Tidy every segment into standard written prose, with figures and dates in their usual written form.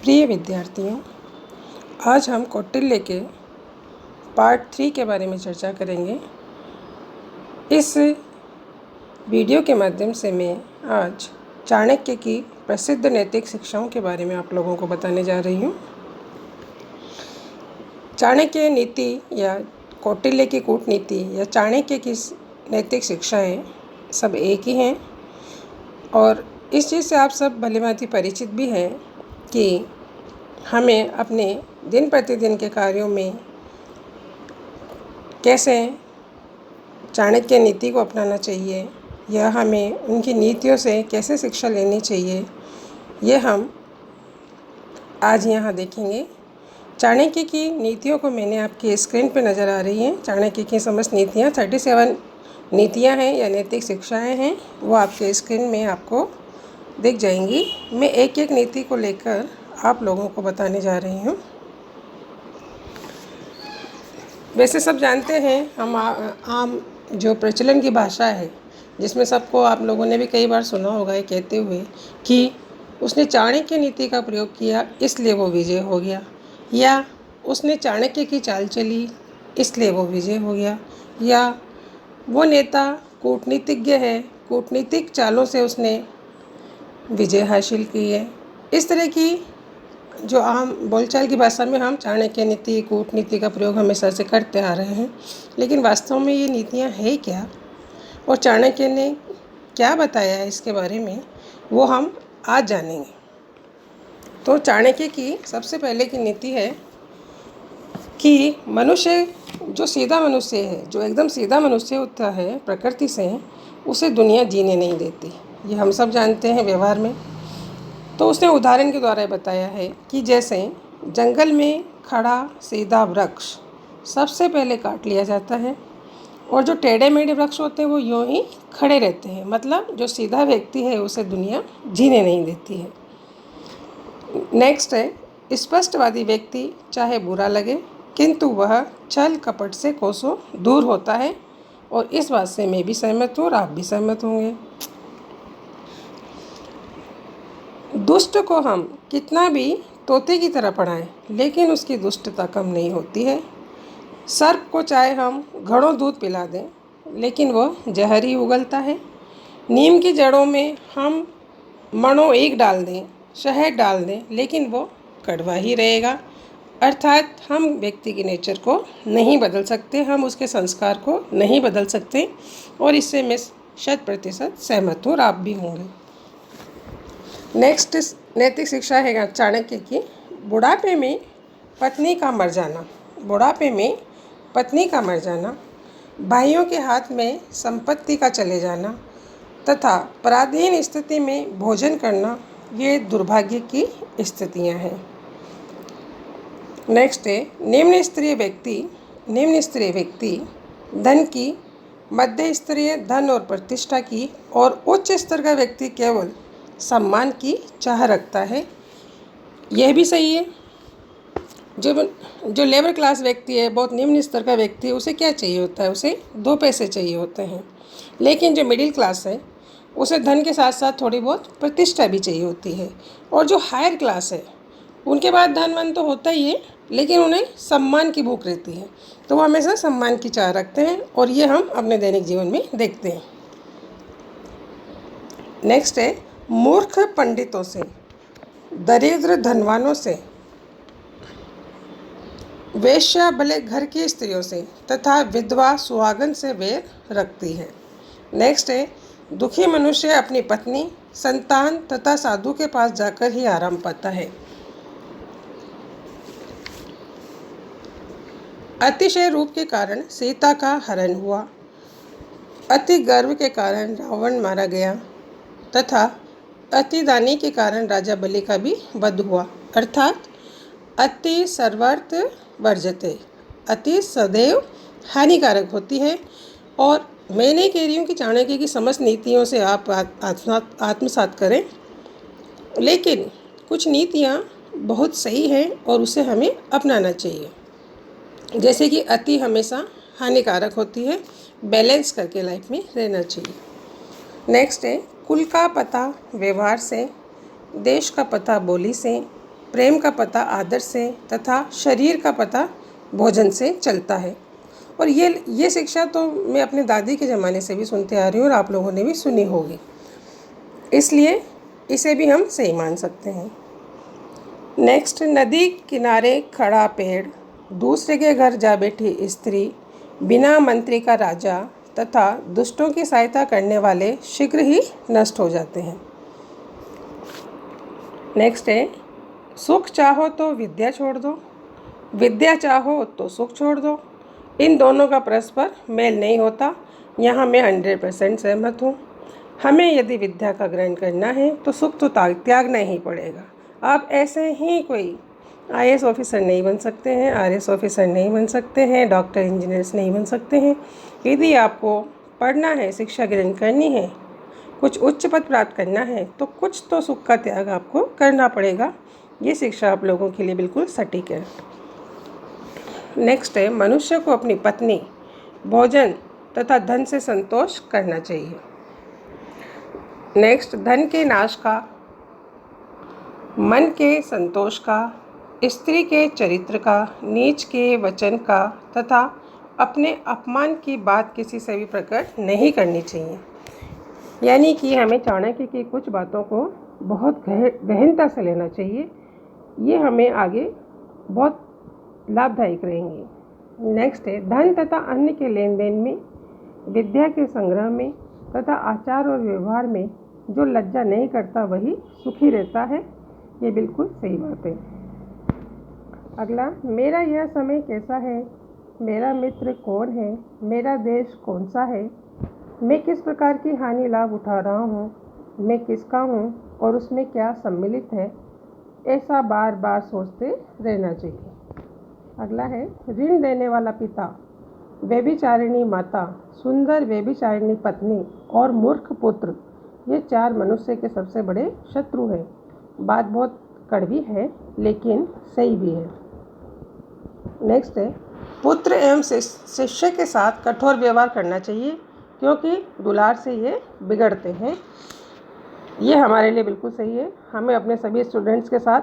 प्रिय विद्यार्थियों, आज हम कौटिल्य के पार्ट 3 के बारे में चर्चा करेंगे। इस वीडियो के माध्यम से मैं आज चाणक्य की प्रसिद्ध नैतिक शिक्षाओं के बारे में आप लोगों को बताने जा रही हूँ। चाणक्य नीति या कौटिल्य की कूटनीति या चाणक्य की नैतिक शिक्षाएं सब एक ही हैं और इस चीज़ से आप सब भलीभांति परिचित भी हैं कि हमें अपने दिन प्रतिदिन के कार्यों में कैसे चाणक्य नीति को अपनाना चाहिए या हमें उनकी नीतियों से कैसे शिक्षा लेनी चाहिए, ये हम आज यहाँ देखेंगे। चाणक्य की नीतियों को मैंने आपकी स्क्रीन पर नज़र आ रही हैं। चाणक्य की समस्त नीतियाँ 37 नीतियाँ हैं या नैतिक शिक्षाएँ हैं, वो आपके स्क्रीन में आपको दिख जाएंगी। मैं एक एक नीति को लेकर आप लोगों को बताने जा रही हूँ। वैसे सब जानते हैं, हम आम जो प्रचलन की भाषा है जिसमें सबको आप लोगों ने भी कई बार सुना होगा ये कहते हुए कि उसने चाणक्य नीति का प्रयोग किया इसलिए वो विजय हो गया, या उसने चाणक्य की चाल चली इसलिए वो विजय हो गया, या वो नेता कूटनीतिज्ञ है, कूटनीतिक चालों से उसने विजय हासिल की है। इस तरह की जो आम बोलचाल की भाषा में हम चाणक्य नीति, कूटनीति का प्रयोग हमेशा से करते आ रहे हैं, लेकिन वास्तव में ये नीतियाँ हैं क्या और चाणक्य ने क्या बताया है इसके बारे में, वो हम आज जानेंगे। तो चाणक्य की सबसे पहले की नीति है कि मनुष्य जो सीधा मनुष्य है, जो एकदम सीधा मनुष्य होता है प्रकृति से, उसे दुनिया जीने नहीं देती। ये हम सब जानते हैं व्यवहार में। तो उसने उदाहरण के द्वारा बताया है कि जैसे जंगल में खड़ा सीधा वृक्ष सबसे पहले काट लिया जाता है और जो टेढ़े मेढ़े वृक्ष होते हैं वो यूँ ही खड़े रहते हैं। मतलब जो सीधा व्यक्ति है उसे दुनिया जीने नहीं देती है। नेक्स्ट है, स्पष्टवादी व्यक्ति चाहे बुरा लगे किंतु वह छल कपट से कोसों दूर होता है, और इस बात से मैं भी सहमत हूँ और आप भी सहमत होंगे। दुष्ट को हम कितना भी तोते की तरह पढ़ाएं लेकिन उसकी दुष्टता कम नहीं होती है। सर्प को चाहे हम घड़ों दूध पिला दें लेकिन वह जहर ही उगलता है। नीम की जड़ों में हम मणो एक डाल दें, शहद डाल दें, लेकिन वो कड़वा ही रहेगा। अर्थात हम व्यक्ति के नेचर को नहीं बदल सकते, हम उसके संस्कार को नहीं बदल सकते, और इससे मैं 100% सहमत हूँ और आप भी होंगे। नेक्स्ट नैतिक शिक्षा है चाणक्य की बुढ़ापे में पत्नी का मर जाना। बुढ़ापे में पत्नी का मर जाना, भाइयों के हाथ में संपत्ति का चले जाना तथा पराधीन स्थिति में भोजन करना, ये दुर्भाग्य की स्थितियां हैं। नेक्स्ट है, निम्न स्तरीय व्यक्ति धन की, मध्य स्तरीय धन और प्रतिष्ठा की, और उच्च स्तर का व्यक्ति केवल सम्मान की चाह रखता है। यह भी सही है। जो लेबर क्लास व्यक्ति है, बहुत निम्न स्तर का व्यक्ति है, उसे क्या चाहिए होता है? उसे 2 पैसे चाहिए होते हैं। लेकिन जो मिडिल क्लास है उसे धन के साथ साथ थोड़ी बहुत प्रतिष्ठा भी चाहिए होती है। और जो हायर क्लास है उनके पास धन वन तो होता ही है, लेकिन उन्हें सम्मान की भूख रहती है, तो वो हमेशा सम्मान की चाह रखते हैं, और ये हम अपने दैनिक जीवन में देखते हैं। नेक्स्ट है, मूर्ख पंडितों से, दरिद्र धनवानों से, वेश्या भले घर की स्त्रियों से तथा विधवा सुहागन से वैर रखती है। नेक्स्ट है, दुखी मनुष्य अपनी पत्नी, संतान तथा साधु के पास जाकर ही आराम पाता है। अतिशय रूप के कारण सीता का हरण हुआ, अति गर्व के कारण रावण मारा गया तथा अति दानी के कारण राजा बलि का भी वध हुआ। अर्थात अति सर्वार्थ वर्जते, अति सदैव हानिकारक होती है। और मैं नहीं कह रही हूँ कि चाणक्य की समस्त नीतियों से आप आत्मसात करें, लेकिन कुछ नीतियाँ बहुत सही हैं और उसे हमें अपनाना चाहिए। जैसे कि अति हमेशा हानिकारक होती है, बैलेंस करके लाइफ में रहना चाहिए। नेक्स्ट है, कुल का पता व्यवहार से, देश का पता बोली से, प्रेम का पता आदर से तथा शरीर का पता भोजन से चलता है। और ये शिक्षा तो मैं अपने दादी के ज़माने से भी सुनते आ रही हूँ और आप लोगों ने भी सुनी होगी, इसलिए इसे भी हम सही मान सकते हैं। नेक्स्ट, नदी किनारे खड़ा पेड़, दूसरे के घर जा बैठी स्त्री, बिना मंत्री का राजा तथा दुष्टों की सहायता करने वाले शीघ्र ही नष्ट हो जाते हैं। नेक्स्ट है, सुख चाहो तो विद्या छोड़ दो, विद्या चाहो तो सुख छोड़ दो। इन दोनों का परस्पर मेल नहीं होता, यहाँ मैं 100% सहमत हूँ। हमें यदि विद्या का ग्रहण करना है तो सुख तो त्यागना ही पड़ेगा। आप ऐसे ही कोई IAS ऑफिसर नहीं बन सकते हैं, RS ऑफिसर नहीं बन सकते हैं, डॉक्टर इंजीनियर्स नहीं बन सकते हैं। यदि आपको पढ़ना है, शिक्षा ग्रहण करनी है, कुछ उच्च पद प्राप्त करना है, तो कुछ तो सुख का त्याग आपको करना पड़ेगा। ये शिक्षा आप लोगों के लिए बिल्कुल सटीक है। नेक्स्ट है, मनुष्य को अपनी पत्नी, भोजन तथा धन से संतोष करना चाहिए। नेक्स्ट, धन के नाश का, मन के संतोष का, स्त्री के चरित्र का, नीच के वचन का तथा अपने अपमान की बात किसी से भी प्रकट नहीं करनी चाहिए। यानी कि हमें चाणक्य की कुछ बातों को बहुत गहनता से लेना चाहिए, ये हमें आगे बहुत लाभदायक रहेंगी। नेक्स्ट है, धन तथा अन्य के लेन देन में, विद्या के संग्रह में तथा आचार और व्यवहार में जो लज्जा नहीं करता वही सुखी रहता है। ये बिल्कुल सही बात है। अगला, मेरा यह समय कैसा है, मेरा मित्र कौन है, मेरा देश कौन सा है, मैं किस प्रकार की हानि लाभ उठा रहा हूँ, मैं किसका हूँ और उसमें क्या सम्मिलित है, ऐसा बार बार सोचते रहना चाहिए। अगला है, ऋण देने वाला पिता, व्यभिचारिणी माता, सुंदर व्यभिचारिणी पत्नी और मूर्ख पुत्र, ये 4 मनुष्य के सबसे बड़े शत्रु हैं। बात बहुत कड़वी है लेकिन सही भी है। नेक्स्ट है, पुत्र एवं शिष्य के साथ कठोर व्यवहार करना चाहिए क्योंकि दुलार से ये बिगड़ते हैं। ये हमारे लिए बिल्कुल सही है। हमें अपने सभी स्टूडेंट्स के साथ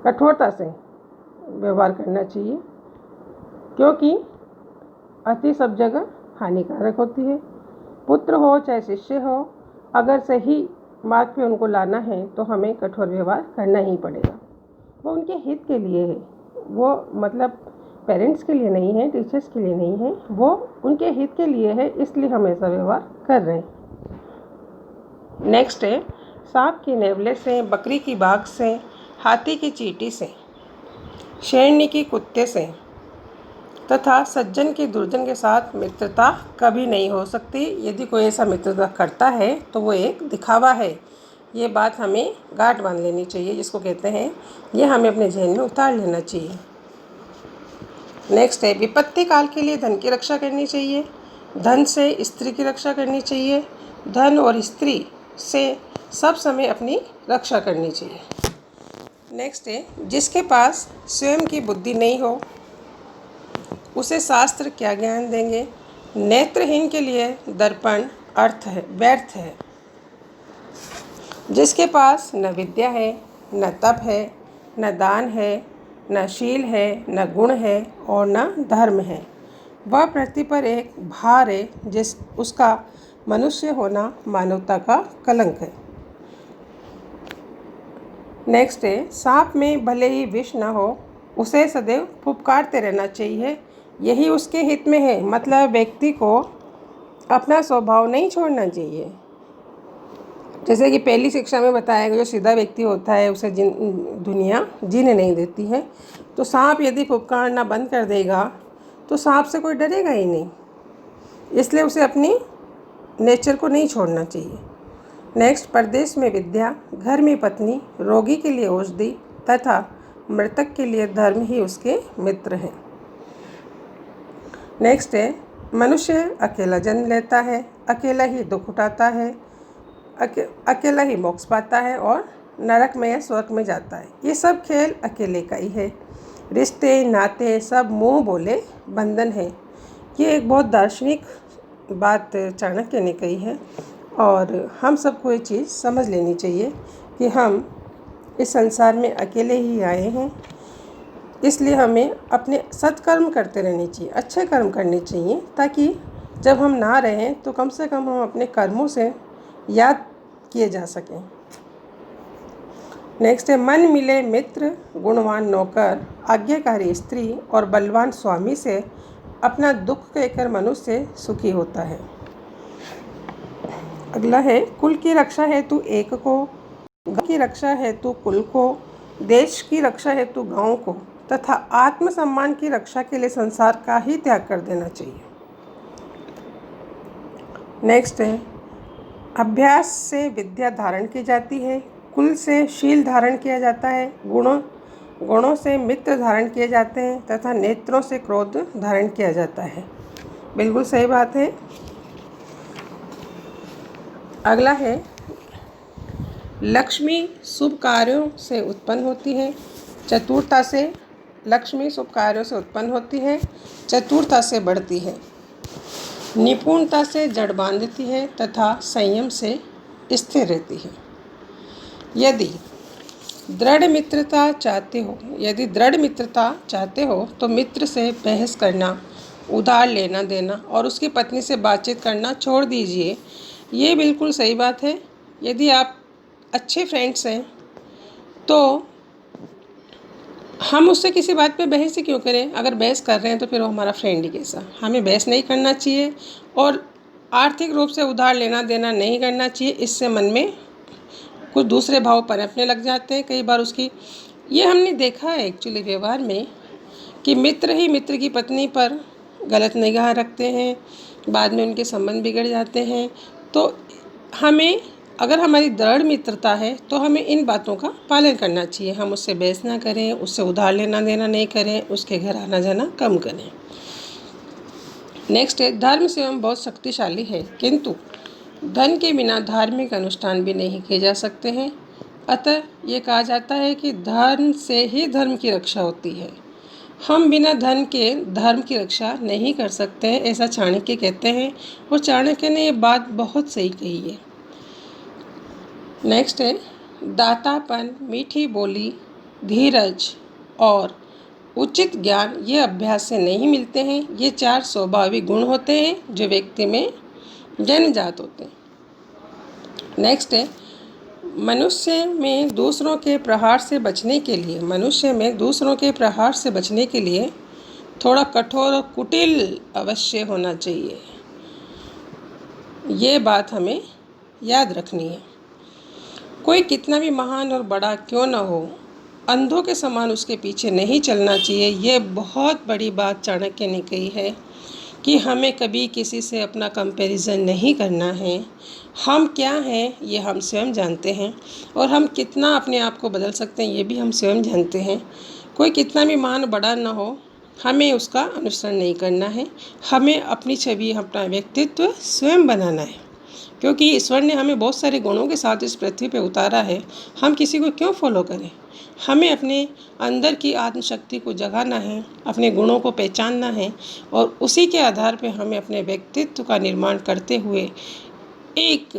कठोरता से व्यवहार करना चाहिए क्योंकि अति सब जगह हानिकारक होती है। पुत्र हो चाहे शिष्य हो, अगर सही मार्ग पे उनको लाना है तो हमें कठोर व्यवहार करना ही पड़ेगा। वो उनके हित के लिए है, वो मतलब पेरेंट्स के लिए नहीं है, टीचर्स के लिए नहीं है, वो उनके हित के लिए है, इसलिए हम ऐसा व्यवहार कर रहे हैं। नेक्स्ट है, सांप की नेवले से, बकरी की बाघ से, हाथी की चींटी से, शेरनी की कुत्ते से तथा सज्जन की दुर्जन के साथ मित्रता कभी नहीं हो सकती। यदि कोई ऐसा मित्रता करता है तो वो एक दिखावा है। ये बात हमें गांठ बांध लेनी चाहिए, जिसको कहते हैं, ये हमें अपने जहन में उतार लेना चाहिए। नेक्स्ट है, विपत्ति काल के लिए धन की रक्षा करनी चाहिए, धन से स्त्री की रक्षा करनी चाहिए, धन और स्त्री से सब समय अपनी रक्षा करनी चाहिए। नेक्स्ट है, जिसके पास स्वयं की बुद्धि नहीं हो उसे शास्त्र क्या ज्ञान देंगे। नेत्रहीन के लिए दर्पण व्यर्थ है। जिसके पास न विद्या है, न तप है, न दान है, न शील है, न गुण है और न धर्म है, वह पृथ्वी पर एक भार है, उसका मनुष्य होना मानवता का कलंक है। नेक्स्ट है, सांप में भले ही विष न हो उसे सदैव फुफकारते रहना चाहिए, यही उसके हित में है। मतलब व्यक्ति को अपना स्वभाव नहीं छोड़ना चाहिए। जैसे कि पहली शिक्षा में बताया गया, जो सीधा व्यक्ति होता है उसे दुनिया जीने नहीं देती है। तो सांप यदि फुफकारना बंद कर देगा तो सांप से कोई डरेगा ही नहीं, इसलिए उसे अपनी नेचर को नहीं छोड़ना चाहिए। नेक्स्ट, परदेश में विद्या, घर में पत्नी, रोगी के लिए औषधि तथा मृतक के लिए धर्म ही उसके मित्र हैं। नेक्स्ट है, मनुष्य अकेला जन्म लेता है, अकेला ही दुख उठाता है, अकेला ही मोक्ष पाता है और नरक में या स्वर्ग में जाता है। ये सब खेल अकेले का ही है। रिश्ते नाते सब मुंह बोले बंधन है। ये एक बहुत दार्शनिक बात चाणक्य ने कही है और हम सबको ये चीज़ समझ लेनी चाहिए कि हम इस संसार में अकेले ही आए हैं, इसलिए हमें अपने सत्कर्म करते रहने चाहिए, अच्छे कर्म करने चाहिए, ताकि जब हम ना रहें तो कम से कम हम अपने कर्मों से याद किए जा सकें। नेक्स्ट है, मन मिले मित्र, गुणवान नौकर, आज्ञाकारी स्त्री और बलवान स्वामी से अपना दुख कहकर मनुष्य सुखी होता है। अगला है, कुल की रक्षा हेतु एक को, गांव की रक्षा हेतु कुल को, देश की रक्षा हेतु गांव को तथा आत्मसम्मान की रक्षा के लिए संसार का ही त्याग कर देना चाहिए। नेक्स्ट है, अभ्यास से विद्या धारण की जाती है, कुल से शील धारण किया जाता है, गुणों से मित्र धारण किए जाते हैं तथा नेत्रों से क्रोध धारण किया जाता है। बिल्कुल सही बात है। अगला है, लक्ष्मी शुभ कार्यों से उत्पन्न होती है, चतुरता से लक्ष्मी शुभ कार्यों से उत्पन्न होती है, चतुरता से बढ़ती है, निपुणता से जड़ बांधती है तथा संयम से स्थिर रहती है। यदि दृढ़ मित्रता चाहते हो तो मित्र से बहस करना, उधार लेना देना और उसकी पत्नी से बातचीत करना छोड़ दीजिए। ये बिल्कुल सही बात है। यदि आप अच्छे फ्रेंड्स हैं तो हम उससे किसी बात पे बहस ही क्यों करें। अगर बहस कर रहे हैं तो फिर वो हमारा फ्रेंड ही कैसा। हमें बहस नहीं करना चाहिए और आर्थिक रूप से उधार लेना देना नहीं करना चाहिए। इससे मन में कुछ दूसरे भाव पनपने लग जाते हैं कई बार उसकी। ये हमने देखा है एक्चुअली व्यवहार में कि मित्र ही मित्र की पत्नी पर गलत निगाह रखते हैं, बाद में उनके संबंध बिगड़ जाते हैं। तो हमें, अगर हमारी दृढ़ मित्रता है तो हमें इन बातों का पालन करना चाहिए। हम उससे बहस ना करें, उससे उधार लेना देना नहीं करें, उसके घर आना जाना कम करें। नेक्स्ट है, धर्म स्वयं बहुत शक्तिशाली है किंतु धन के बिना धार्मिक अनुष्ठान भी नहीं किए जा सकते हैं। अतः ये कहा जाता है कि धन से ही धर्म की रक्षा होती है। हम बिना धन के धर्म की रक्षा नहीं कर सकते हैं, ऐसा चाणक्य कहते हैं और चाणक्य ने ये बात बहुत सही कही है। नेक्स्ट है, दातापन, मीठी बोली, धीरज और उचित ज्ञान ये अभ्यास से नहीं मिलते हैं। ये 4 स्वाभाविक गुण होते हैं जो व्यक्ति में जन्मजात होते हैं। नेक्स्ट है, मनुष्य में दूसरों के प्रहार से बचने के लिए थोड़ा कठोर और कुटिल अवश्य होना चाहिए। ये बात हमें याद रखनी है। कोई कितना भी महान और बड़ा क्यों न हो, अंधों के समान उसके पीछे नहीं चलना चाहिए। ये बहुत बड़ी बात चाणक्य ने कही है कि हमें कभी किसी से अपना कंपैरिजन नहीं करना है। हम क्या हैं ये हम स्वयं जानते हैं और हम कितना अपने आप को बदल सकते हैं ये भी हम स्वयं जानते हैं। कोई कितना भी महान बड़ा ना हो, हमें उसका अनुसरण नहीं करना है। हमें अपनी छवि, अपना व्यक्तित्व स्वयं बनाना है, क्योंकि ईश्वर ने हमें बहुत सारे गुणों के साथ इस पृथ्वी पे उतारा है। हम किसी को क्यों फॉलो करें। हमें अपने अंदर की आत्मशक्ति को जगाना है, अपने गुणों को पहचानना है और उसी के आधार पे हमें अपने व्यक्तित्व का निर्माण करते हुए एक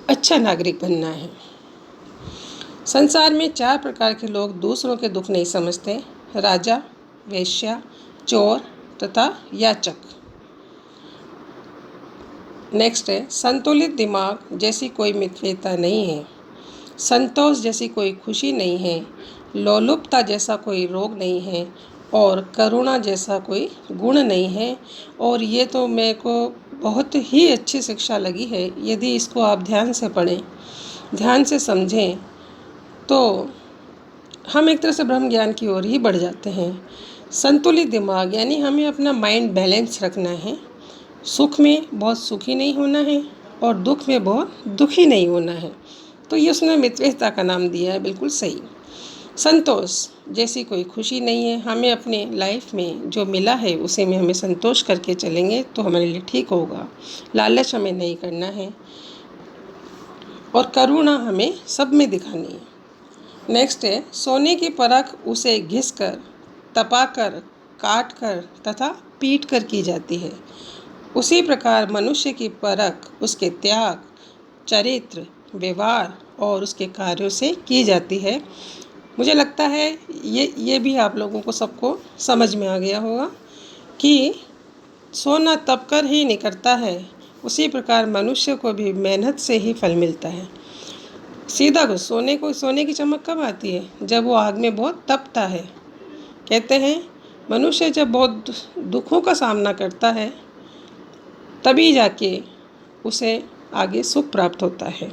अच्छा नागरिक बनना है। संसार में 4 प्रकार के लोग दूसरों के दुख नहीं समझते: राजा, वेश्या, चोर तथा याचक। नेक्स्ट है, संतुलित दिमाग जैसी कोई मित्रता नहीं है, संतोष जैसी कोई खुशी नहीं है, लोलुपता जैसा कोई रोग नहीं है और करुणा जैसा कोई गुण नहीं है। और ये तो मेरे को बहुत ही अच्छी शिक्षा लगी है। यदि इसको आप ध्यान से पढ़ें, ध्यान से समझें तो हम एक तरह से ब्रह्म ज्ञान की ओर ही बढ़ जाते हैं। संतुलित दिमाग यानी हमें अपना माइंड बैलेंस रखना है। सुख में बहुत सुखी नहीं होना है और दुख में बहुत दुखी नहीं होना है। तो ये उसने मित्रता का नाम दिया है, बिल्कुल सही। संतोष जैसी कोई खुशी नहीं है। हमें अपने लाइफ में जो मिला है उसी में हमें संतोष करके चलेंगे तो हमारे लिए ठीक होगा। लालच हमें नहीं करना है और करुणा हमें सब में दिखानी है। नेक्स्ट है, सोने की परख उसे घिस कर, तपा कर, काट कर तथा पीट कर की जाती है। उसी प्रकार मनुष्य की परख उसके त्याग, चरित्र, व्यवहार और उसके कार्यों से की जाती है। मुझे लगता है ये भी आप लोगों को सबको समझ में आ गया होगा कि सोना तप कर ही निकलता है, उसी प्रकार मनुष्य को भी मेहनत से ही फल मिलता है। सीधा कुछ सोने की चमक कब आती है? जब वो आग में बहुत तपता है। कहते हैं मनुष्य जब बहुत दुखों का सामना करता है तभी जाके उसे आगे सुख प्राप्त होता है।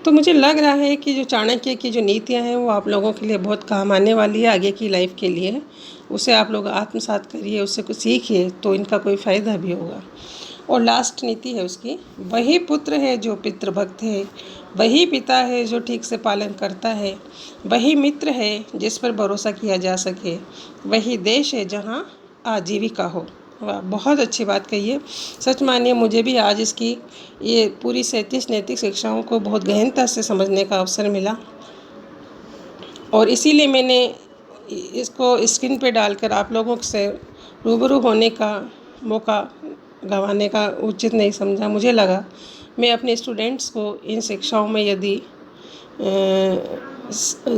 तो मुझे लग रहा है कि जो चाणक्य की जो नीतियाँ हैं वो आप लोगों के लिए बहुत काम आने वाली है आगे की लाइफ के लिए। उसे आप लोग आत्मसात करिए, उससे कुछ सीखिए तो इनका कोई फ़ायदा भी होगा। और लास्ट नीति है उसकी, वही पुत्र है जो पितृभक्त है, वही पिता है जो ठीक से पालन करता है, वही मित्र है जिस पर भरोसा किया जा सके, वही देश है जहाँ आजीविका हो। वाह, बहुत अच्छी बात कही है। सच मानिए मुझे भी आज इसकी ये पूरी 37 नैतिक शिक्षाओं को बहुत गहनता से समझने का अवसर मिला और इसीलिए मैंने इसको स्क्रीन पे डालकर आप लोगों से रूबरू होने का मौका गंवाने का उचित नहीं समझा। मुझे लगा मैं अपने स्टूडेंट्स को इन शिक्षाओं में यदि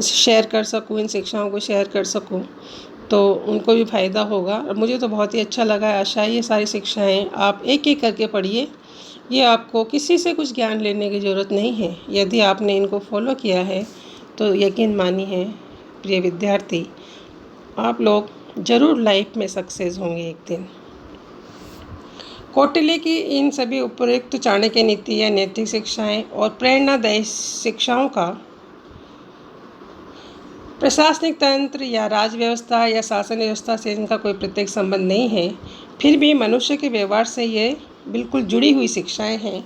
शेयर कर सकूँ, इन शिक्षाओं को शेयर कर सकूँ तो उनको भी फ़ायदा होगा। और मुझे तो बहुत ही अच्छा लगा। आशा है ये सारी शिक्षाएं आप एक एक करके पढ़िए। ये आपको किसी से कुछ ज्ञान लेने की ज़रूरत नहीं है। यदि आपने इनको फॉलो किया है तो यकीन मानिए प्रिय विद्यार्थी, आप लोग ज़रूर लाइफ में सक्सेस होंगे एक दिन। कौटिल्य की इन सभी उपयुक्त चाणक्य नीति या नैतिक शिक्षाएं और प्रेरणादायी शिक्षाओं का प्रशासनिक तंत्र या राज व्यवस्था या शासन व्यवस्था से इनका कोई प्रत्यक्ष संबंध नहीं है, फिर भी मनुष्य के व्यवहार से ये बिल्कुल जुड़ी हुई शिक्षाएं हैं।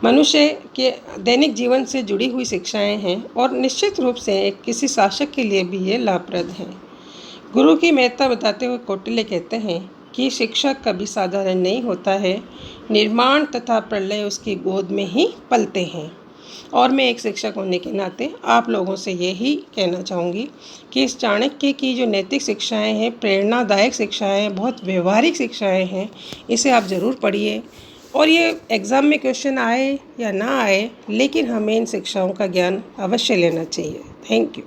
मनुष्य के दैनिक जीवन से जुड़ी हुई शिक्षाएं हैं और निश्चित रूप से किसी शासक के लिए भी ये लाभप्रद हैं। गुरु की महत्ता बताते हुए कौटिल्य कहते हैं कि शिक्षक कभी साधारण नहीं होता है, निर्माण तथा प्रलय उसकी गोद में ही पलते हैं। और मैं एक शिक्षक होने के नाते आप लोगों से यही कहना चाहूँगी कि इस चाणक्य की जो नैतिक शिक्षाएं हैं, प्रेरणादायक शिक्षाएं हैं, बहुत व्यवहारिक शिक्षाएं हैं, इसे आप ज़रूर पढ़िए। और ये एग्ज़ाम में क्वेश्चन आए या ना आए, लेकिन हमें इन शिक्षाओं का ज्ञान अवश्य लेना चाहिए। Thank you.